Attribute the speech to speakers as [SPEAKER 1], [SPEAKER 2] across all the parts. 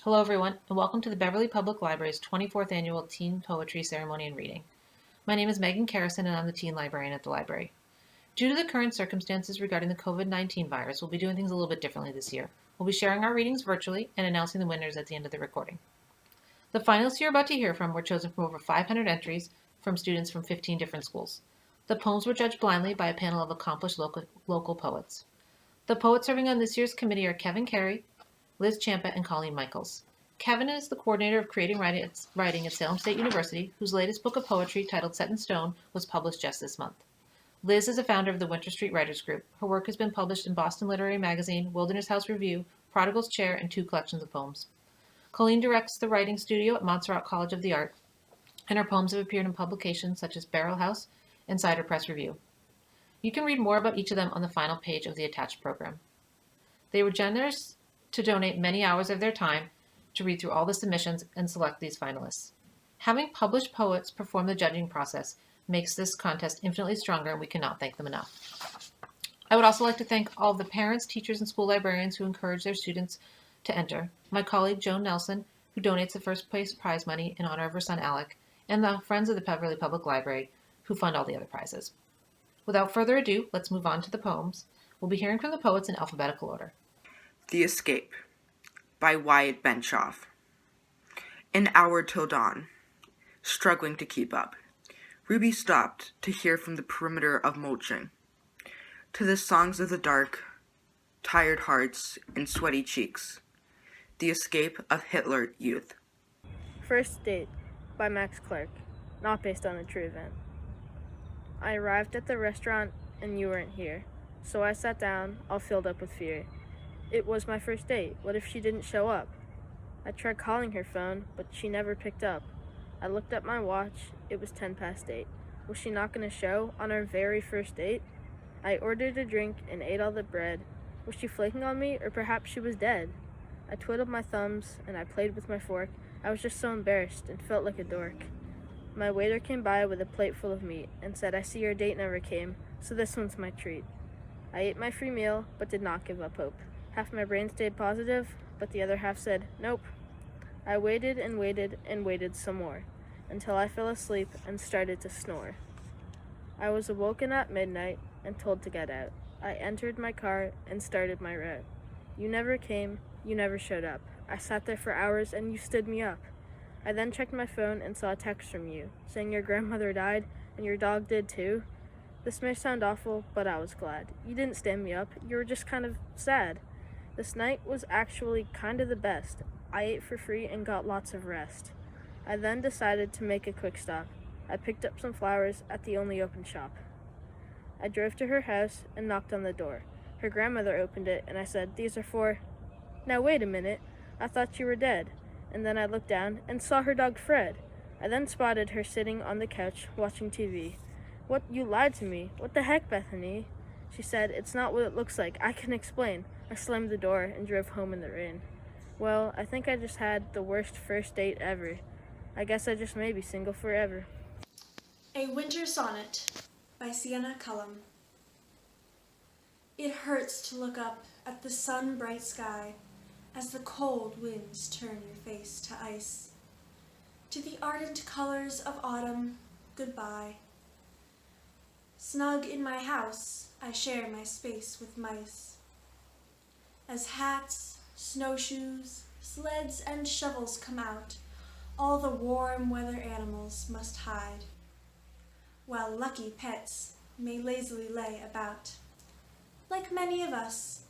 [SPEAKER 1] Hello everyone, and welcome to the Beverly Public Library's 24th Annual Teen Poetry Ceremony and Reading. My name is Megan Carrison and I'm the Teen Librarian at the library. Due to the current circumstances regarding the COVID-19 virus, we'll be doing things a little bit differently this year. We'll be sharing our readings virtually and announcing the winners at the end of the recording. The finalists you're about to hear from were chosen from over 500 entries from students from 15 different schools. The poems were judged blindly by a panel of accomplished local poets. The poets serving on this year's committee are Kevin Carey, Liz Champa, and Colleen Michaels. Kevin is the coordinator of creating writing at Salem State University, whose latest book of poetry, titled Set in Stone, was published just this month. Liz is a founder of the Winter Street Writers Group. Her work has been published in Boston Literary Magazine, Wilderness House Review, Prodigal's Chair, and 2 collections of poems. Colleen directs the writing studio at Montserrat College of the Art, and her poems have appeared in publications such as Barrel House and Cider Press Review. You can read more about each of them on the final page of the attached program. They were generous to donate many hours of their time to read through all the submissions and select these finalists. Having published poets perform the judging process makes this contest infinitely stronger, and we cannot thank them enough. I would also like to thank all of the parents, teachers, and school librarians who encourage their students to enter, my colleague Joan Nelson, who donates the first place prize money in honor of her son Alec, and the Friends of the Beverly Public Library, who fund all the other prizes. Without further ado, let's move on to the poems. We'll be hearing from the poets in alphabetical order.
[SPEAKER 2] The Escape by Wyatt Benchoff. An hour till dawn. Struggling to keep up, Ruby stopped to hear from the perimeter of mulching, to the songs of the dark, tired hearts and sweaty cheeks. The Escape of Hitler Youth.
[SPEAKER 3] First Date by Max Clarke, not based on a true event. I arrived at the restaurant and you weren't here, so I sat down, all filled up with fear. It was my first date. What if she didn't show up? I tried calling her phone, but she never picked up. I looked at my watch. It was 10 past 8. Was she not going to show on our very first date? I ordered a drink and ate all the bread. Was she flaking on me, or perhaps she was dead? I twiddled my thumbs and I played with my fork. I was just so embarrassed and felt like a dork. My waiter came by with a plate full of meat and said, "I see your date never came, so this one's my treat." I ate my free meal, but did not give up hope. Half my brain stayed positive, but the other half said, nope. I waited and waited and waited some more, until I fell asleep and started to snore. I was awoken at midnight and told to get out. I entered my car and started my route. You never came, you never showed up. I sat there for hours and you stood me up. I then checked my phone and saw a text from you, saying your grandmother died and your dog did too. This may sound awful, but I was glad. You didn't stand me up, you were just kind of sad. This night was actually kind of the best. I ate for free and got lots of rest. I then decided to make a quick stop. I picked up some flowers at the only open shop. I drove to her house and knocked on the door. Her grandmother opened it and I said, "These are for..." Now wait a minute, I thought you were dead. And then I looked down and saw her dog Fred. I then spotted her sitting on the couch watching TV. "What, you lied to me? What the heck, Bethany?" She said, "It's not what it looks like. I can explain." I slammed the door and drove home in the rain. Well, I think I just had the worst first date ever. I guess I just may be single forever.
[SPEAKER 4] A Winter Sonnet by Sienna Cullem. It hurts to look up at the sun-bright sky as the cold winds turn your face to ice. To the ardent colors of autumn, goodbye. Snug in my house, I share my space with mice. As hats, snowshoes, sleds, and shovels come out, all the warm weather animals must hide, while lucky pets may lazily lay about, like many of us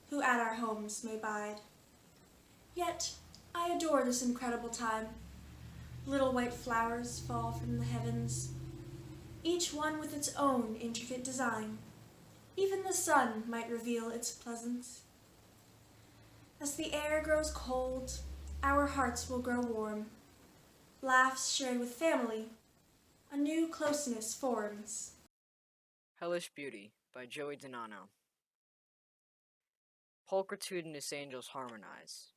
[SPEAKER 4] who at our homes may bide. Yet I adore this incredible time. Little white flowers fall from the heavens, each one with its own intricate design. Even the sun might reveal its presence. As the air grows cold, our hearts will grow warm. Laughs shared with family, a new closeness forms.
[SPEAKER 5] Hellish Beauty by DiNanno. Pulchritudinous angels harmonize.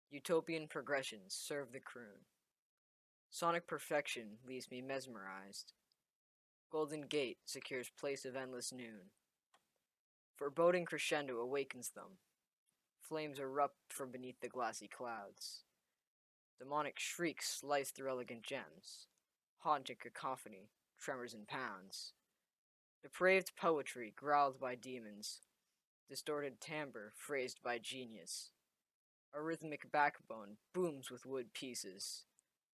[SPEAKER 5] Utopian progressions serve the croon. Sonic perfection leaves me mesmerized. Golden Gate secures place of endless noon. Foreboding crescendo awakens them. Flames erupt from beneath the glassy clouds. Demonic shrieks slice through elegant gems. Haunting cacophony, tremors in pounds. Depraved poetry growled by demons. Distorted timbre phrased by genius. A rhythmic backbone booms with wood pieces.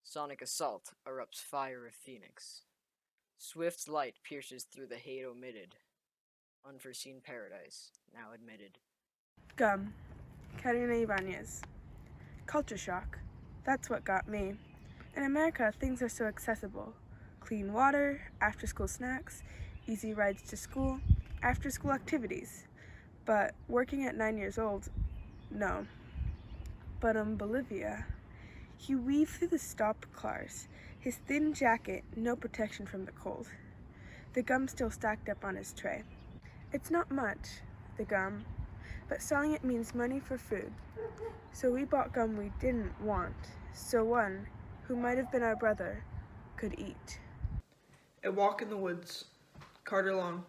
[SPEAKER 5] Sonic assault erupts fire of phoenix. Swift light pierces through the hate omitted. Unforeseen paradise, now admitted.
[SPEAKER 6] Gum. Katerine Ibáñez. Culture shock. That's what got me. In America, things are so accessible. Clean water, after-school snacks, easy rides to school, after-school activities. But working at 9 years old, no. But in Bolivia, he weaved through the stopped cars, his thin jacket, no protection from the cold. The gum still stacked up on his tray. It's not much, the gum, but selling it means money for food. So we bought gum we didn't want, so one, who might have been our brother, could eat.
[SPEAKER 7] A walk in the woods, Carter Long.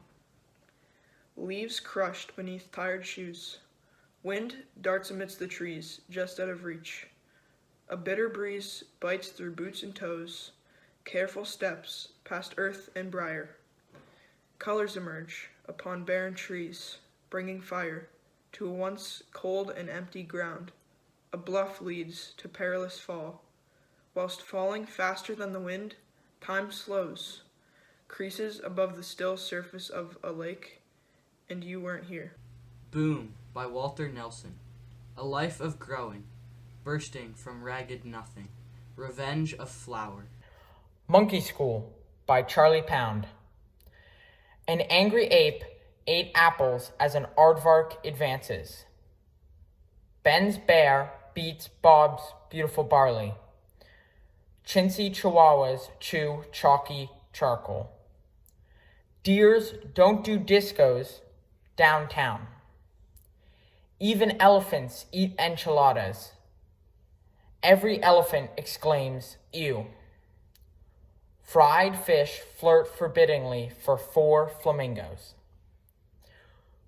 [SPEAKER 7] Leaves crushed beneath tired shoes. Wind darts amidst the trees, just out of reach. A bitter breeze bites through boots and toes. Careful steps past earth and briar. Colors emerge upon barren trees, bringing fire to a once cold and empty ground. A bluff leads to perilous fall. Whilst falling faster than the wind, time slows, creases above the still surface of a lake, and you weren't here.
[SPEAKER 8] Boom by Walter Nelson. A life of growing, bursting from ragged nothing. Revenge of flower.
[SPEAKER 9] Monkey School by Charlie Pound. An angry ape ate apples as an aardvark advances. Ben's bear beats Bob's beautiful barley. Chintzy chihuahuas chew chalky charcoal. Deers don't do discos downtown. Even elephants eat enchiladas. Every elephant exclaims, ew. Fried fish flirt forbiddingly for 4 flamingos.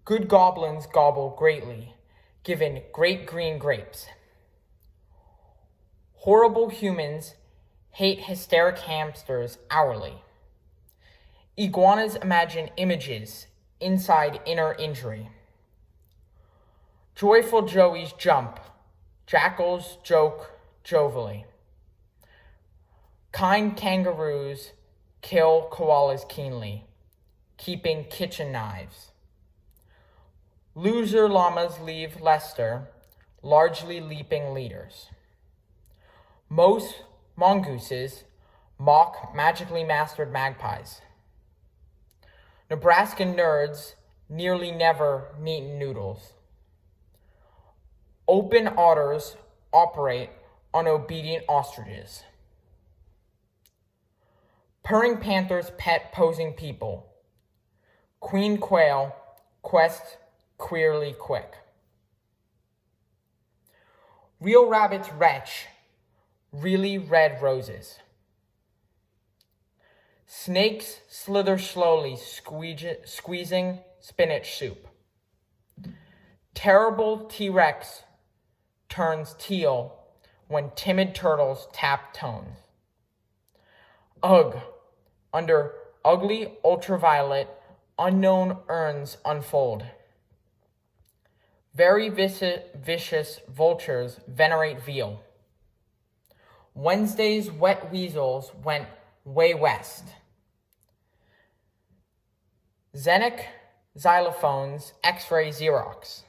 [SPEAKER 9] Good goblins gobble greatly, given great green grapes. Horrible humans hate hysteric hamsters hourly. Iguanas imagine images inside inner injury. Joyful joeys jump, jackals joke jovially. Kind kangaroos kill koalas keenly, keeping kitchen knives. Loser llamas leave Leicester, largely leaping leaders. Most mongooses mock magically mastered magpies. Nebraskan nerds nearly never meet noodles. Open otters operate on obedient ostriches. Purring panthers pet posing people. Queen quail quest queerly quick. Real rabbits retch really red roses. Snakes slither slowly, squeezing spinach soup. Terrible T-Rex turns teal when timid turtles tap tones. Ugh, under ugly ultraviolet, unknown urns unfold. Very vicious vultures venerate veal. Wednesday's wet weasels went way west. Xenic xylophones X-ray Xerox.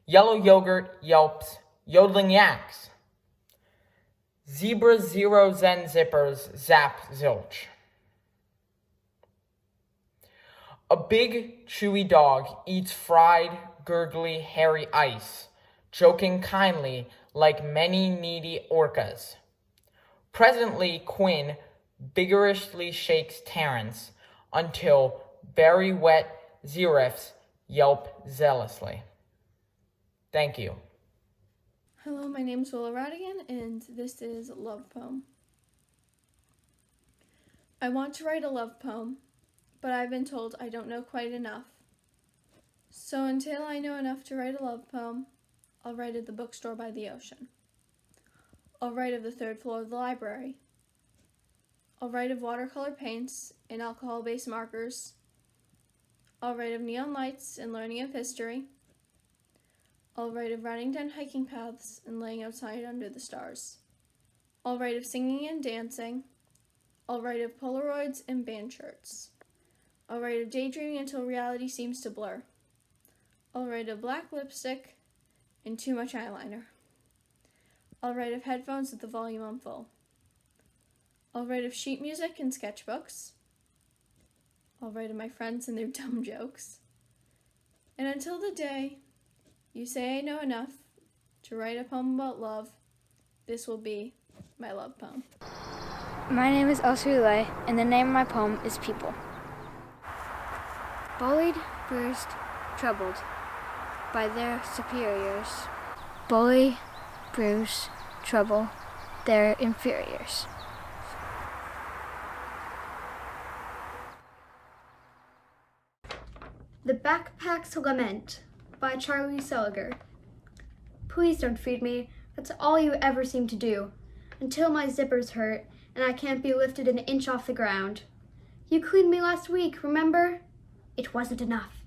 [SPEAKER 9] Yellow yogurt yelps yodeling yaks. Zebra zero zen zippers zap zilch. A big chewy dog eats fried, gurgly, hairy ice, joking kindly like many needy orcas. Presently, Quinn vigorously shakes Terrence until very wet xeriffs yelp zealously. Thank you.
[SPEAKER 10] Hello, my name is Willa Rattigan, and this is a love poem. I want to write a love poem, but I've been told I don't know quite enough. So until I know enough to write a love poem, I'll write at the bookstore by the ocean. I'll write of the third floor of the library. I'll write of watercolor paints and alcohol-based markers. I'll write of neon lights and learning of history. I'll write of running down hiking paths and laying outside under the stars. I'll write of singing and dancing. I'll write of Polaroids and band shirts. I'll write of daydreaming until reality seems to blur. I'll write of black lipstick and too much eyeliner. I'll write of headphones with the volume on full. I'll write of sheet music and sketchbooks. I'll write of my friends and their dumb jokes. And until the day you say I know enough to write a poem about love, this will be my love poem.
[SPEAKER 11] My name is Elsa Reulet, and the name of my poem is People. Bullied, bruised, troubled by their superiors. Bully, bruise, trouble their inferiors.
[SPEAKER 12] The Backpack's Lament by Seliger. Please don't feed me. That's all you ever seem to do. Until my zippers hurt and I can't be lifted an inch off the ground. You cleaned me last week, remember? It wasn't enough.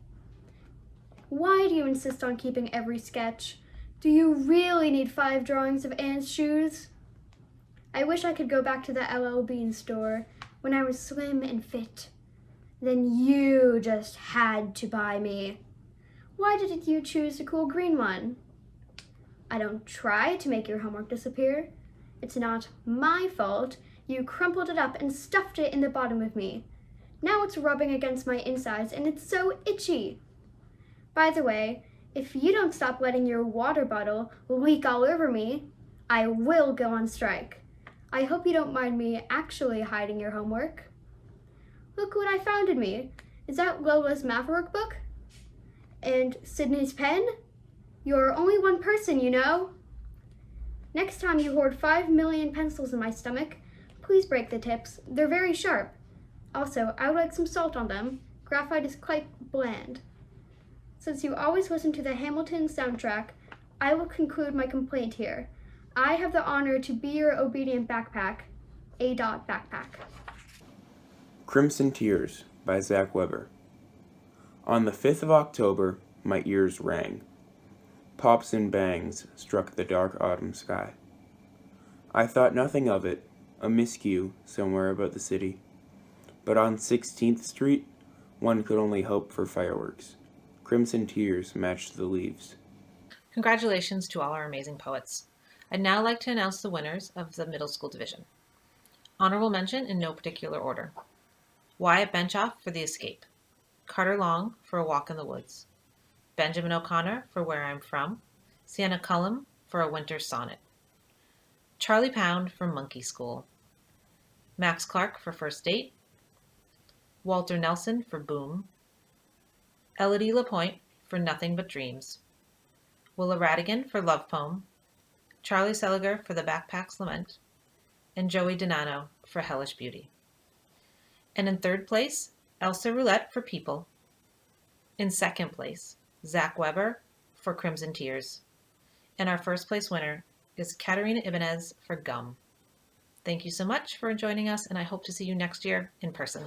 [SPEAKER 12] Why do you insist on keeping every sketch? Do you really need 5 drawings of Anne's shoes? I wish I could go back to the LL Bean store when I was slim and fit. Then you just had to buy me. Why didn't you choose the cool green one? I don't try to make your homework disappear. It's not my fault. You crumpled it up and stuffed it in the bottom of me. Now it's rubbing against my insides and it's so itchy. By the way, if you don't stop letting your water bottle leak all over me, I will go on strike. I hope you don't mind me actually hiding your homework. Look what I found in me. Is that Lola's math book? And Sydney's pen? You're only one person, you know. Next time you hoard 5 million pencils in my stomach, please break the tips. They're very sharp. Also, I would like some salt on them. Graphite is quite bland. Since you always listen to the Hamilton soundtrack, I will conclude my complaint here. I have the honor to be your obedient backpack. A. Backpack.
[SPEAKER 13] Crimson Tears by Zack Weber. On the 5th of October, my ears rang. Pops and bangs struck the dark autumn sky. I thought nothing of it, a miscue somewhere about the city. But on 16th Street, one could only hope for fireworks. Crimson tears matched the leaves.
[SPEAKER 1] Congratulations to all our amazing poets. I'd now like to announce the winners of the middle school division. Honorable mention in no particular order. Wyatt Benchoff for The Escape. Carter Long for A Walk in the Woods. Benjamin O'Connor for Where I'm From. Sienna Cullem for A Winter Sonnet. Charlie Pound for Monkey School. Max Clarke for First Date. Walter Nelson for Boom. Elodie Lapointe for Nothing But Dreams. Willa Rattigan for Love Poem. Charlie Seliger for The Backpack's Lament. And Joey DiNanno for Hellish Beauty. And in third place, Elsa Reulet for People. In second place, Zack Weber for Crimson Tears. And our first place winner is Katerine Ibáñez for Gum. Thank you so much for joining us, and I hope to see you next year in person.